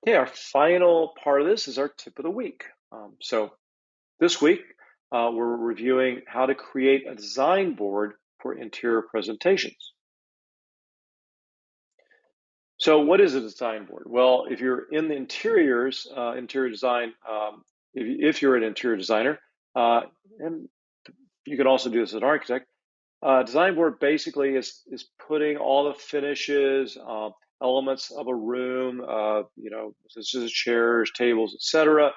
Okay, our final part of this is our tip of the week. So this week, we're reviewing how to create a design board for interior presentations. So what is a design board? Well, if you're in the interiors, interior design, if you're an interior designer, and you can also do this as an architect, design board basically is putting all the finishes, elements of a room, such as chairs, tables, etc.,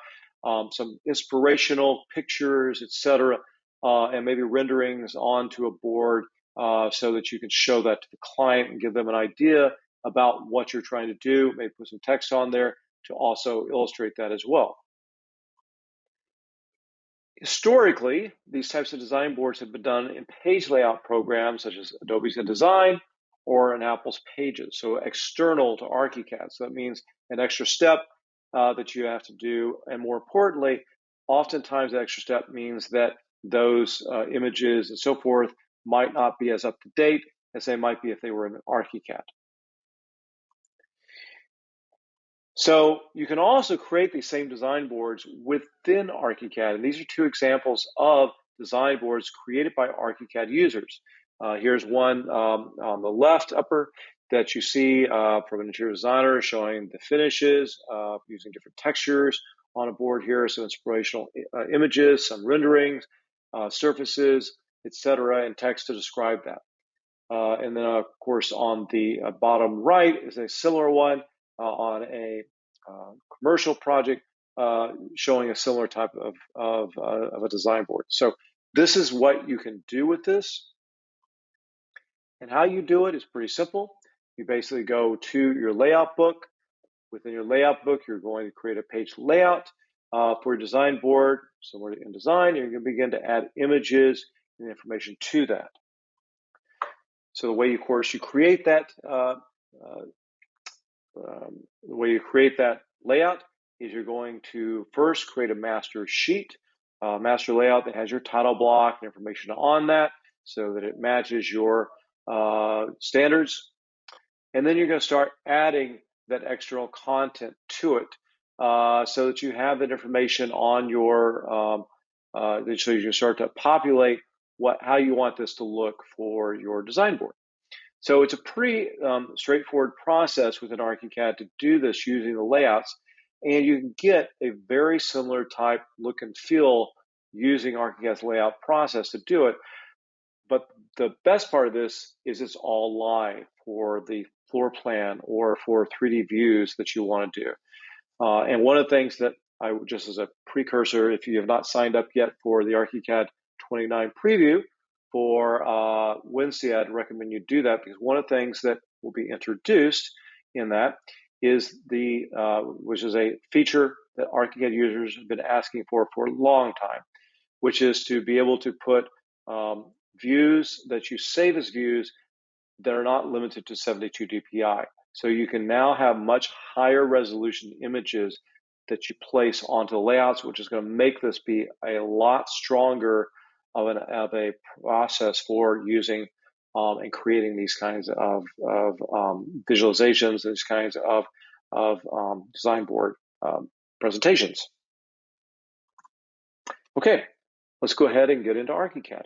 some inspirational pictures, etc., and maybe renderings onto a board so that you can show that to the client and give them an idea about what you're trying to do. Maybe put some text on there to also illustrate that as well. Historically, these types of design boards have been done in page layout programs such as Adobe's InDesign or in Apple's Pages, so external to Archicad. So that means an extra step that you have to do, and more importantly, oftentimes that extra step means that those images and so forth might not be as up to date as they might be if they were in Archicad. So you can also create these same design boards within Archicad. And these are two examples of design boards created by Archicad users. Here's one on the left upper that you see from an interior designer showing the finishes using different textures on a board here, some inspirational images, some renderings, surfaces, etc., and text to describe that. And then, of course, on the bottom right is a similar one on a commercial project showing a similar type of a design board. So this is what you can do with this. And how you do it is pretty simple. You basically go to your layout book. Within your layout book, you're going to create a page layout for your design board, similar to InDesign. You're going to begin to add images and information to that. So the way, of course, you create that layout is you're going to first create a master sheet, master layout that has your title block and information on that so that it matches your standards. And then you're going to start adding that external content to it so that you have that information on your, so you can start to populate how you want this to look for your design board. So it's a pretty straightforward process within Archicad to do this using the layouts, and you can get a very similar type look and feel using Archicad's layout process to do it. But the best part of this is it's all live for the floor plan or for 3D views that you want to do. And one of the things that just as a precursor, if you have not signed up yet for the Archicad 29 preview for Wednesday, I'd recommend you do that because one of the things that will be introduced in that is which is a feature that Archicad users have been asking for a long time, which is to be able to put views that you save as views that are not limited to 72 dpi. So you can now have much higher resolution images that you place onto the layouts, which is going to make this be a lot stronger of a process for using and creating these kinds of visualizations, these kinds of design board presentations. Okay, let's go ahead and get into Archicad.